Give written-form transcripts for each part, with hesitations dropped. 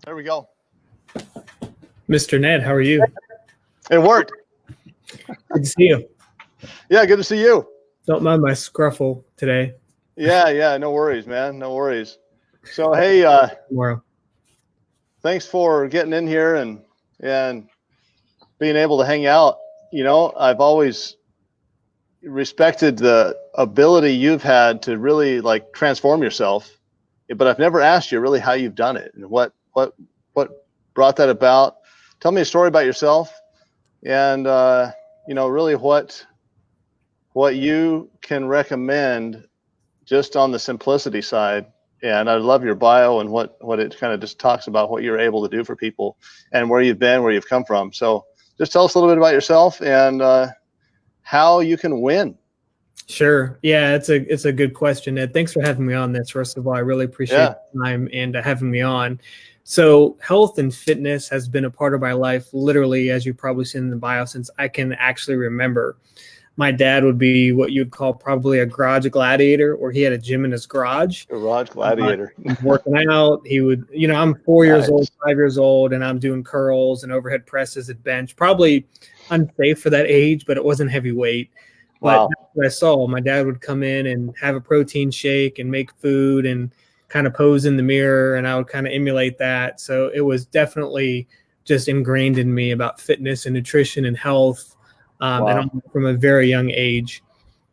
There we go. Mr. Ned, how are you? It worked. Good to see you. Yeah, good to see you. Don't mind my scruffle today. Yeah. No worries, man. No worries. So, hey, Tomorrow. thanks for getting in here and being able to hang out. You know, I've always respected the ability you've had to really like transform yourself, but I've never asked you really how you've done it and what brought that about. Tell me a story about yourself and really what you can recommend just on the simplicity side. And I love your bio and what it kind of just talks about what you're able to do for people and where you've been, where you've come from. So just tell us a little bit about yourself and how you can win. Sure. Yeah, it's a good question, Ned. Thanks for having me on this. First of all, I really appreciate the time and having me on. So health and fitness has been a part of my life, literally, as you've probably seen in the bio, since I can actually remember. My dad would be what you'd call probably a garage gladiator, or he had a gym in his garage. Garage gladiator. Working out. He would, I'm 4 years old, 5 years old, and I'm doing curls and overhead presses at bench. Probably unsafe for that age, but it wasn't heavy weight. But that's what I saw. My dad would come in and have a protein shake and make food and kind of pose in the mirror, and I would kind of emulate that. So it was definitely just ingrained in me about fitness and nutrition and health. And from a very young age.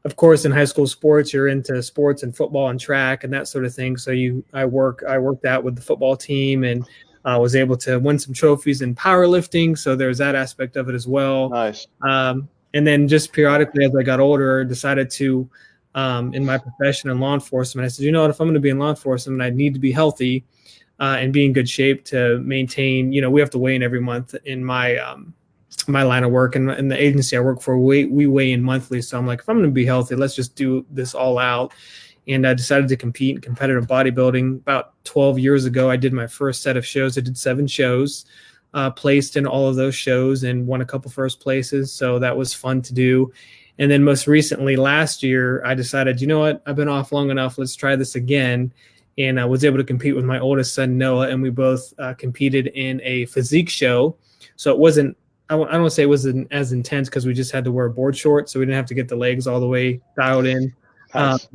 Of course, in high school sports, you're into sports and football and track and that sort of thing. So I worked out with the football team and was able to win some trophies in powerlifting. So there's that aspect of it as well. Nice. And then just periodically as I got older, decided to, in my profession in law enforcement, I said, if I'm going to be in law enforcement, I need to be healthy and be in good shape to maintain, we have to weigh in every month in my line of work and the agency I work for, we weigh in monthly. So I'm like, if I'm going to be healthy, let's just do this all out. And I decided to compete in competitive bodybuilding. About 12 years ago, I did my first set of shows. I did 7 shows, placed in all of those shows and won a couple first places. So that was fun to do. And then most recently last year, I decided, I've been off long enough. Let's try this again. And I was able to compete with my oldest son, Noah, and we both competed in a physique show. So it wasn't, I don't want to say it wasn't as intense because we just had to wear board shorts, so we didn't have to get the legs all the way dialed in. Nice.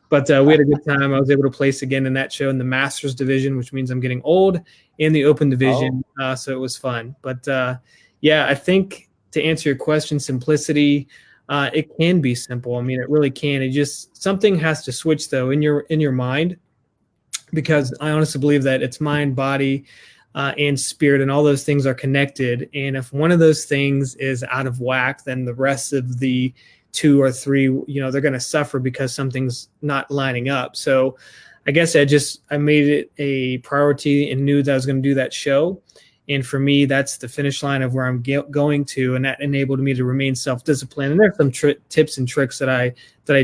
But we had a good time. I was able to place again in that show in the Masters division, which means I'm getting old, in the Open division. So it was fun. But I think to answer your question, simplicity, it can be simple. I mean, it really can. It just something has to switch though in your mind, because I honestly believe that it's mind, body, and spirit, and all those things are connected. And if one of those things is out of whack, then the rest of the 2 or 3, they're going to suffer because something's not lining up. So I guess I made it a priority and knew that I was going to do that show. And for me, that's the finish line of where I'm going to. And that enabled me to remain self-disciplined. And there's some tips and tricks that I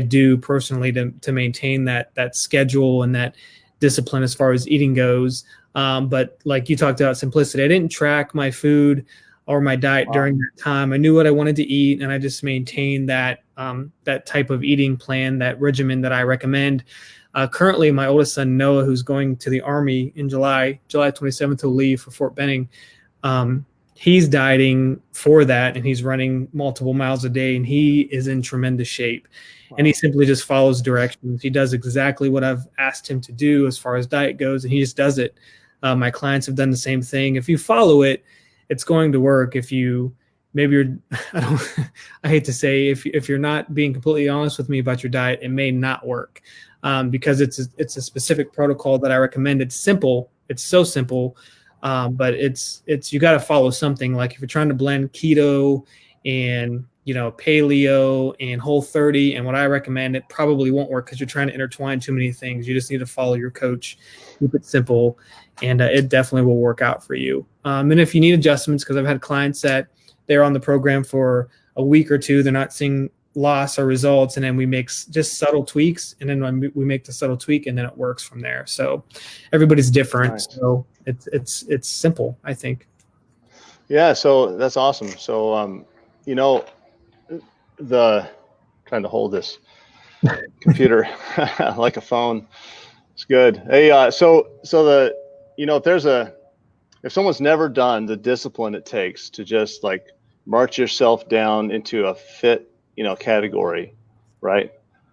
do personally to maintain that schedule and that discipline as far as eating goes. But like you talked about simplicity, I didn't track my food or my diet during that time. I knew what I wanted to eat, and I just maintained that type of eating plan, that regimen that I recommend. Currently, my oldest son, Noah, who's going to the Army in July 27th to leave for Fort Benning, he's dieting for that, and he's running multiple miles a day, and he is in tremendous shape. And he simply just follows directions. He does exactly what I've asked him to do as far as diet goes, and he just does it. My clients have done the same thing. If you follow it, it's going to work. If you I hate to say, if you're not being completely honest with me about your diet, it may not work because it's a specific protocol that I recommend. It's simple. It's so simple, but it's you got to follow something. Like if you're trying to blend keto and paleo and Whole30, and what I recommend, it probably won't work because you're trying to intertwine too many things. You just need to follow your coach, keep it simple, and it definitely will work out for you. And if you need adjustments, because I've had clients that they're on the program for a week or 2, they're not seeing loss or results, and then we make just subtle tweaks, and then when we make the subtle tweak, and then it works from there. So everybody's different. Nice. So it's simple, I think. Yeah, so that's awesome. So trying to hold this computer like a phone. It's good. Hey, so if there's if someone's never done the discipline it takes to just like march yourself down into a fit, category, right?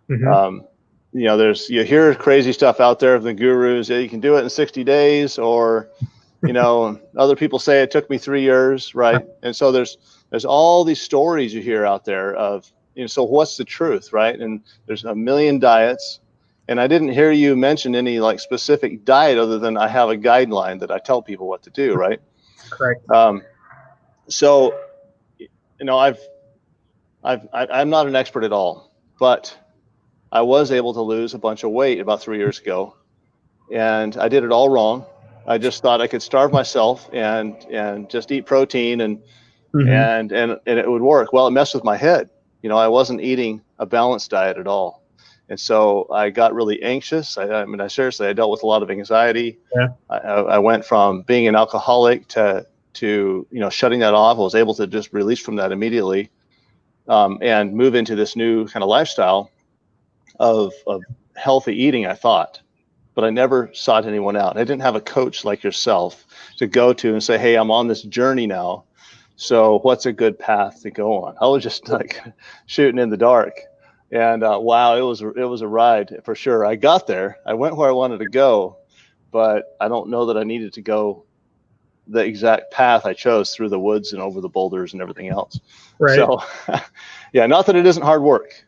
Mm-hmm. You hear crazy stuff out there of the gurus. Yeah, you can do it in 60 days, or other people say it took me 3 years, right? And so there's all these stories you hear out there of, so what's the truth, right? And there's a million diets, and I didn't hear you mention any like specific diet other than I have a guideline that I tell people what to do, right? Correct. So I'm not an expert at all, but I was able to lose a bunch of weight about 3 years ago, and I did it all wrong. I just thought I could starve myself and just eat protein and it would work. Well, it messed with my head. I wasn't eating a balanced diet at all. And so I got really anxious. I dealt with a lot of anxiety. Yeah. I went from being an alcoholic to shutting that off. I was able to just release from that immediately, and move into this new kind of lifestyle of healthy eating, I thought. But I never sought anyone out. I didn't have a coach like yourself to go to and say, hey, I'm on this journey now. So what's a good path to go on? I was just like shooting in the dark. And wow, it was a ride for sure. I got there. I went where I wanted to go, but I don't know that I needed to go the exact path I chose through the woods and over the boulders and everything else. Right. So yeah, not that it isn't hard work.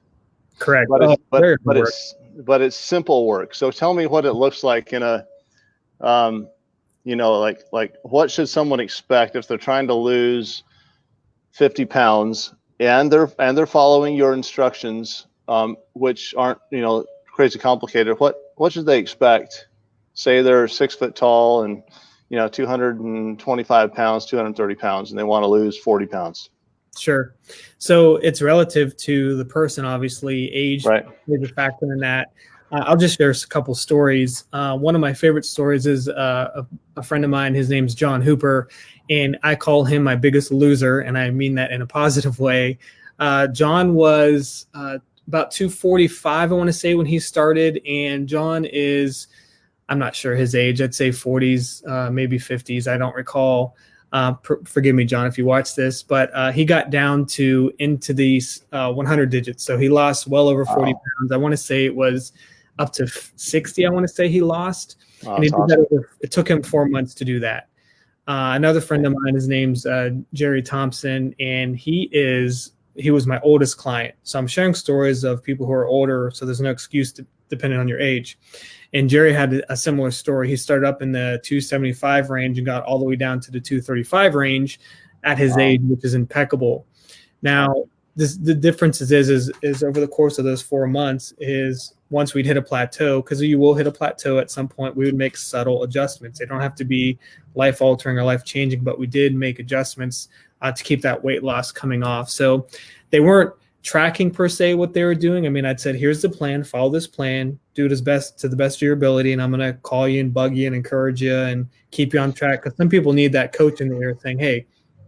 Correct. But it's simple work. So tell me what it looks like in a, like what should someone expect if they're trying to lose 50 pounds and they're following your instructions, which aren't, crazy complicated. What should they expect? Say they're 6 foot tall and, 225 pounds, 230 pounds, and they want to lose 40 pounds. Sure. So it's relative to the person, obviously. Age right. is a factor in that. I'll just share a couple stories. One of my favorite stories is a friend of mine. His name's John Hooper, and I call him my biggest loser, and I mean that in a positive way. John was about 245, I want to say, when he started, and John is, I'm not sure his age. I'd say 40s, maybe 50s. I don't recall. Forgive me, John, if you watch this, but he got down into these 100 digits. So he lost well over 40 pounds. I want to say it was up to 60. I want to say he lost. And he did that it took him 4 months to do that. Another friend of mine, his name's Jerry Thompson, and he was my oldest client. So I'm sharing stories of people who are older, so there's no excuse depending on your age. And Jerry had a similar story. He started up in the 275 range and got all the way down to the 235 range at his age, which is impeccable. Now, the difference is over the course of those 4 months is once we'd hit a plateau, because you will hit a plateau at some point, we would make subtle adjustments. They don't have to be life-altering or life-changing, but we did make adjustments to keep that weight loss coming off. So they weren't tracking per se what they were doing. I mean, I'd said, here's the plan, follow this plan, do it to the best of your ability. And I'm going to call you and bug you and encourage you and keep you on track. Cause some people need that coach in the ear saying, hey,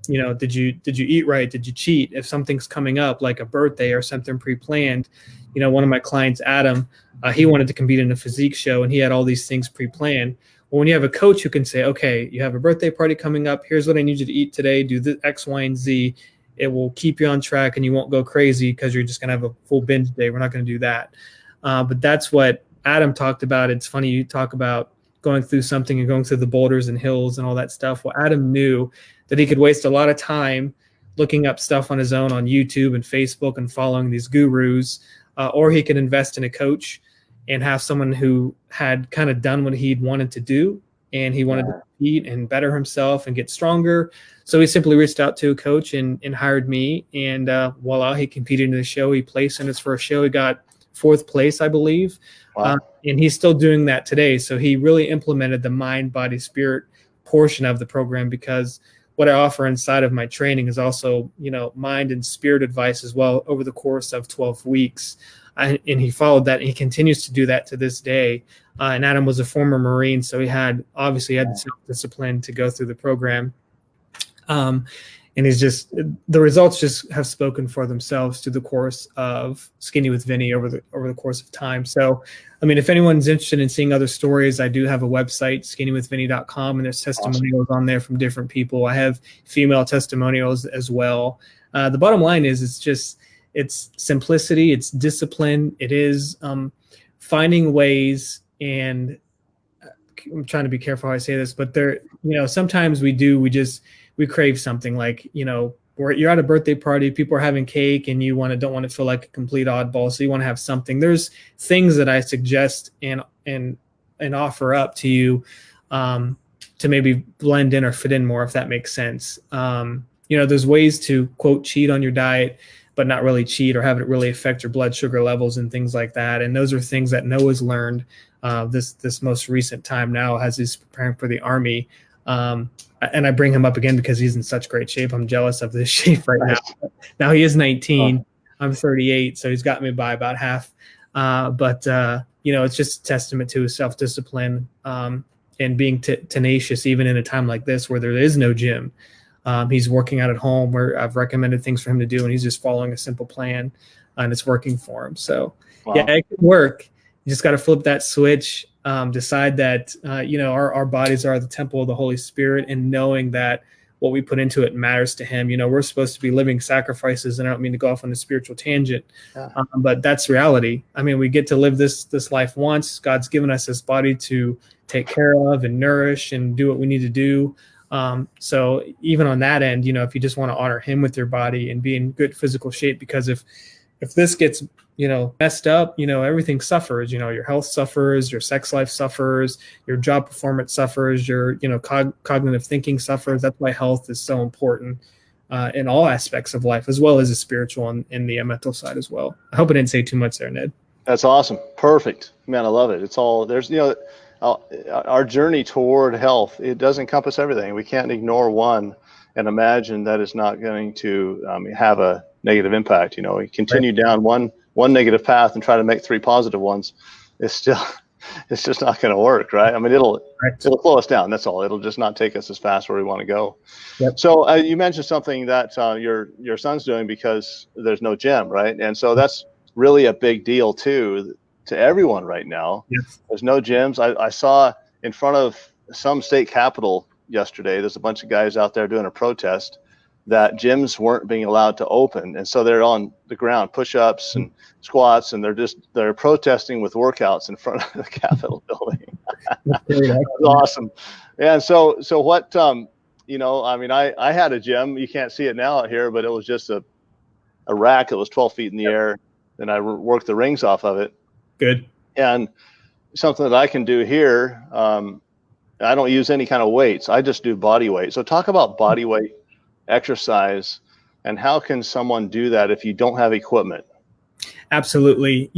did you eat right? Did you cheat? If something's coming up like a birthday or something pre-planned, one of my clients, Adam, he wanted to compete in a physique show and he had all these things pre-planned. Well, when you have a coach who can say, okay, you have a birthday party coming up. Here's what I need you to eat today. Do the X, Y, and Z. It will keep you on track and you won't go crazy because you're just going to have a full binge day. We're not going to do that. But that's what Adam talked about. It's funny you talk about going through something and going through the boulders and hills and all that stuff. Well, Adam knew that he could waste a lot of time looking up stuff on his own on YouTube and Facebook and following these gurus, or he could invest in a coach and have someone who had kind of done what he'd wanted to do. And he wanted to compete and better himself and get stronger. So he simply reached out to a coach and hired me. And voila, he competed in the show. He placed in his first show. He got 4th place, I believe. Wow. And he's still doing that today. So he really implemented the mind, body, spirit portion of the program, because what I offer inside of my training is also, mind and spirit advice as well over the course of 12 weeks. And he followed that, and he continues to do that to this day. And Adam was a former Marine, so he had the self-discipline to go through the program. And he's just, the results just have spoken for themselves through the course of Skinny with Vinny over the course of time. So, I mean, if anyone's interested in seeing other stories, I do have a website, skinnywithvinny.com, and there's testimonials on there from different people. I have female testimonials as well. The bottom line is, it's simplicity, it's discipline, it is finding ways, and I'm trying to be careful how I say this, but sometimes we crave something, like, you're at a birthday party, people are having cake, and you don't want to feel like a complete oddball, so you want to have something. There's things that I suggest and offer up to you to maybe blend in or fit in more, if that makes sense. There's ways to, quote, cheat on your diet, but not really cheat or have it really affect your blood sugar levels and things like that. And those are things that Noah's learned this most recent time now as he's preparing for the Army. And I bring him up again because he's in such great shape. I'm jealous of this shape right now. Now he is 19. I'm 38, so he's got me by about half. But it's just a testament to his self-discipline and being tenacious, even in a time like this where there is no gym. He's working out at home, where I've recommended things for him to do, and he's just following a simple plan, and it's working for him. So, yeah, it can work. You just got to flip that switch, decide that, our bodies are the temple of the Holy Spirit, and knowing that what we put into it matters to him. We're supposed to be living sacrifices, and I don't mean to go off on a spiritual tangent, but that's reality. I mean, we get to live this life once. God's given us this body to take care of and nourish and do what we need to do. So even on that end, if you just want to honor him with your body and be in good physical shape, because if this gets, messed up, everything suffers, your health suffers, your sex life suffers, your job performance suffers, your, cognitive thinking suffers. That's why health is so important, in all aspects of life, as well as the spiritual and the mental side as well. I hope I didn't say too much there, Ned. That's awesome. Perfect, man. I love it. It's all there's, our journey toward health, it does encompass everything. We can't ignore one and imagine that it's not going to have a negative impact. We continue down one negative path and try to make 3 positive ones. It's just not going to work, right? I mean, it'll slow us down. That's all. It'll just not take us as fast where we want to go. Yep. So you mentioned something that your son's doing because there's no gym, right? And so that's really a big deal too, to everyone right now. Yes. There's no gyms. I saw in front of some state capitol yesterday, there's a bunch of guys out there doing a protest that gyms weren't being allowed to open. And so they're on the ground, push-ups and squats, and they're protesting with workouts in front of the Capitol building. That's awesome. And so what, I had a gym. You can't see it now out here, but it was just a rack that was 12 feet in the air. And I worked the rings off of it. Good. And something that I can do here, I don't use any kind of weights. I just do body weight. So talk about body weight exercise, and how can someone do that if you don't have equipment? Absolutely.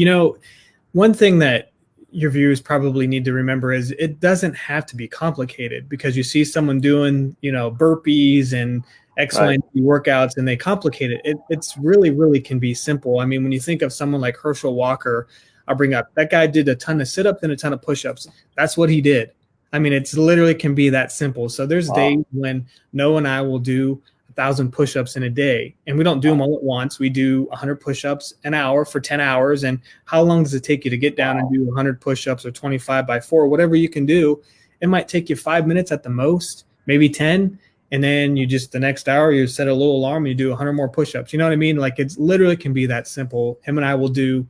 One thing that your viewers probably need to remember is it doesn't have to be complicated, because you see someone doing, burpees and excellent workouts and they complicate it. It's really, really can be simple. I mean, when you think of someone like Herschel Walker, I'll bring up that guy did a ton of sit-ups and a ton of push-ups. That's what he did. I mean, it's literally can be that simple. So there's days when Noah and I will do 1,000 push-ups in a day, and we don't do them all at once. We do 100 push-ups an hour for 10 hours. And how long does it take you to get down and do 100 push-ups or 25 by 4, whatever you can do? It might take you 5 minutes at the most, maybe 10. And then you just, the next hour, you set a little alarm and you do 100 more push-ups. You know what I mean? Like, it's literally can be that simple. Him and I will do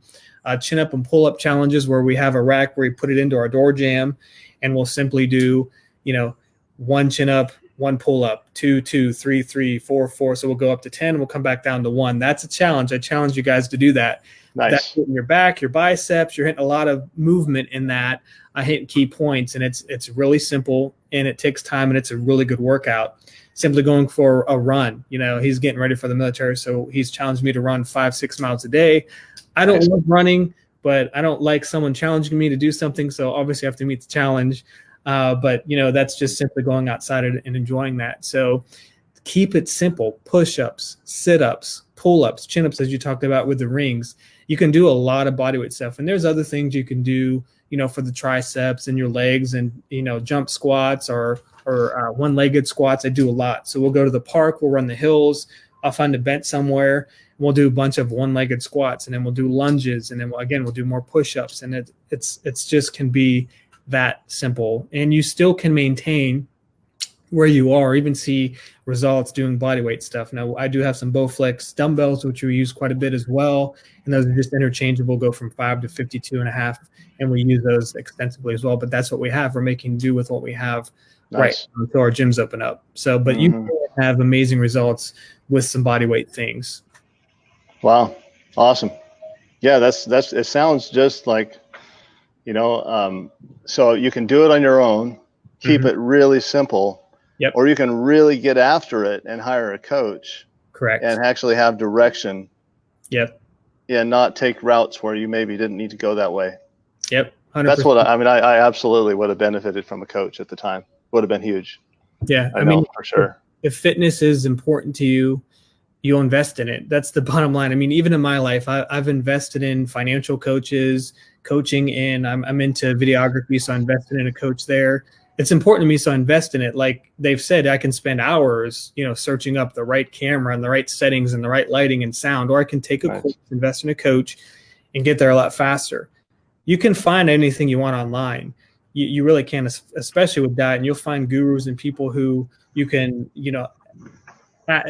chin up and pull up challenges where we have a rack where we put it into our door jamb, and we'll simply do, 1 chin up, 1 pull up, 2, 2, 3, 3, 4, 4. So we'll go up to 10. We'll come back down to 1. That's a challenge. I challenge you guys to do that. Nice. That's hitting your back, your biceps. You're hitting a lot of movement in that. Hitting key points, and it's really simple, and it takes time, and it's a really good workout. Simply going for a run. He's getting ready for the military, so he's challenged me to run 5-6 miles a day. I don't love running, but I don't like someone challenging me to do something, so obviously I have to meet the challenge. But that's just simply going outside and enjoying that. So keep it simple. Push-ups, sit-ups, pull-ups, chin-ups, as you talked about with the rings. You can do a lot of bodyweight stuff, and there's other things you can do, for the triceps and your legs, and, jump squats or one-legged squats. I do a lot. So we'll go to the park, we'll run the hills, I'll find a bench somewhere, and we'll do a bunch of one-legged squats, and then we'll do lunges, and then we'll do more push-ups. And it's just can be that simple. And you still can maintain where you are, even see results doing body weight stuff. Now, I do have some Bowflex dumbbells, which we use quite a bit as well. And those are just interchangeable, go from 5 to 52.5. And we use those extensively as well. But that's what we have. We're making do with what we have right until our gyms open up. So, but you can have amazing results with some body weight things. Wow. Awesome. Yeah, it sounds just like, so you can do it on your own, keep it really simple. Yep. Or you can really get after it and hire a coach. Correct. And actually have direction. Yep. And not take routes where you maybe didn't need to go that way. Yep. 100%. That's what I absolutely would have benefited from a coach at the time. Would have been huge. Yeah. I mean, for sure. If fitness is important to you, you'll invest in it. That's the bottom line. I mean, even in my life, I've invested in financial coaches, coaching in, I'm into videography, so I invested in a coach there. It's important to me, so I invest in it. Like they've said, I can spend hours, searching up the right camera and the right settings and the right lighting and sound, or I can take a course, invest in a coach, and get there a lot faster. You can find anything you want online. You really can, especially with diet, and you'll find gurus and people who you can,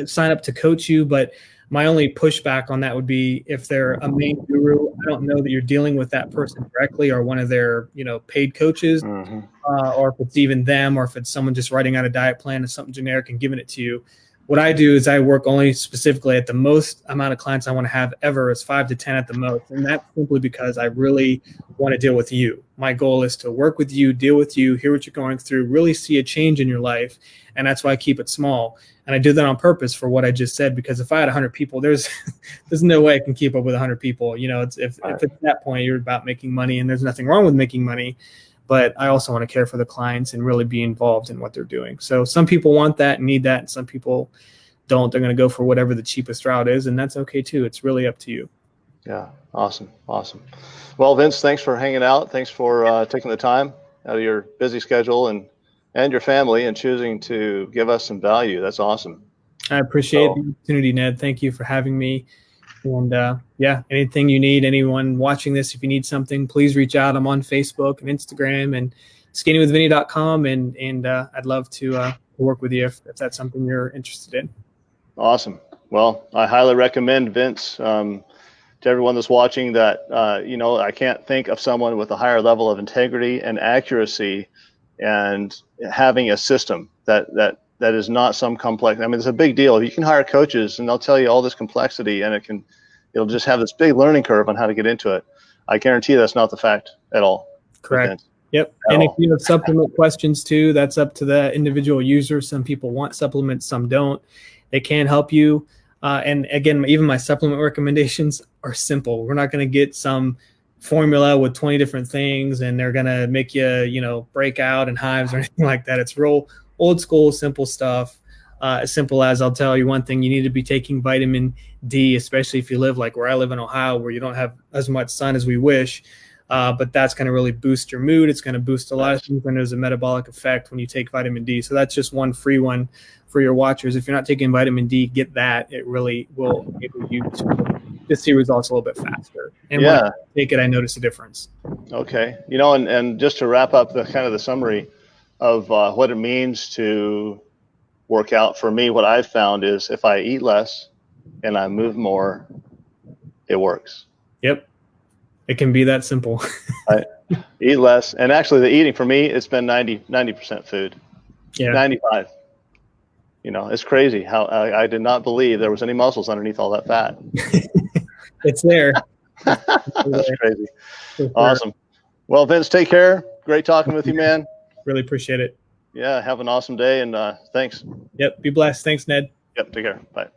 sign up to coach you. But my only pushback on that would be if they're a main guru, I don't know that you're dealing with that person directly or one of their, paid coaches, or if it's even them, or if it's someone just writing out a diet plan or something generic and giving it to you. What I do is I work only specifically at the most amount of clients I want to have ever is 5 to 10 at the most. And that's simply because I really want to deal with you. My goal is to work with you, deal with you, hear what you're going through, really see a change in your life. And that's why I keep it small. And I do that on purpose for what I just said, because if I had 100 people, there's no way I can keep up with 100 people. If it's that point, you're about making money, and there's nothing wrong with making money. But I also want to care for the clients and really be involved in what they're doing. So some people want that and need that, and some people don't. They're going to go for whatever the cheapest route is, and that's okay too. It's really up to you. Yeah, awesome. Well, Vince, thanks for hanging out. Thanks for taking the time out of your busy schedule and your family and choosing to give us some value. That's awesome. I appreciate the opportunity, Ned. Thank you for having me. And anything you need, anyone watching this, if you need something, please reach out. I'm on Facebook and Instagram and skinnywithvinny.com. And I'd love to work with you if that's something you're interested in. Awesome. Well, I highly recommend Vince to everyone that's watching that, I can't think of someone with a higher level of integrity and accuracy and having a system that is not some complex. I mean, it's a big deal. You can hire coaches and they'll tell you all this complexity, and it'll just have this big learning curve on how to get into it. I guarantee that's not the fact at all. Correct. Yep. And if you have supplement questions too, that's up to the individual user. Some people want supplements, some don't. They can help you. And again, even my supplement recommendations are simple. We're not going to get some formula with 20 different things and they're going to make you, break out in hives or anything like that. It's real old school, simple stuff. As simple as, I'll tell you one thing, you need to be taking vitamin D, especially if you live like where I live in Ohio, where you don't have as much sun as we wish. But that's going to really boost your mood. It's going to boost a lot of things, and there's a metabolic effect when you take vitamin D. So that's just one free one for your watchers. If you're not taking vitamin D, get that. It really will enable you to see results a little bit faster. And when I take it, I notice a difference. Okay. And just to wrap up the summary of what it means to work out, for me, what I've found is if I eat less and I move more, it works. Yep. It can be that simple. I eat less. And actually the eating for me, it's been 90% food. Yeah. 95. It's crazy how I did not believe there was any muscles underneath all that fat. It's there. That's crazy. Awesome. Well, Vince, take care. Great talking with you, man. Really appreciate it. Yeah. Have an awesome day. And thanks. Yep. Be blessed. Thanks, Ned. Yep. Take care. Bye.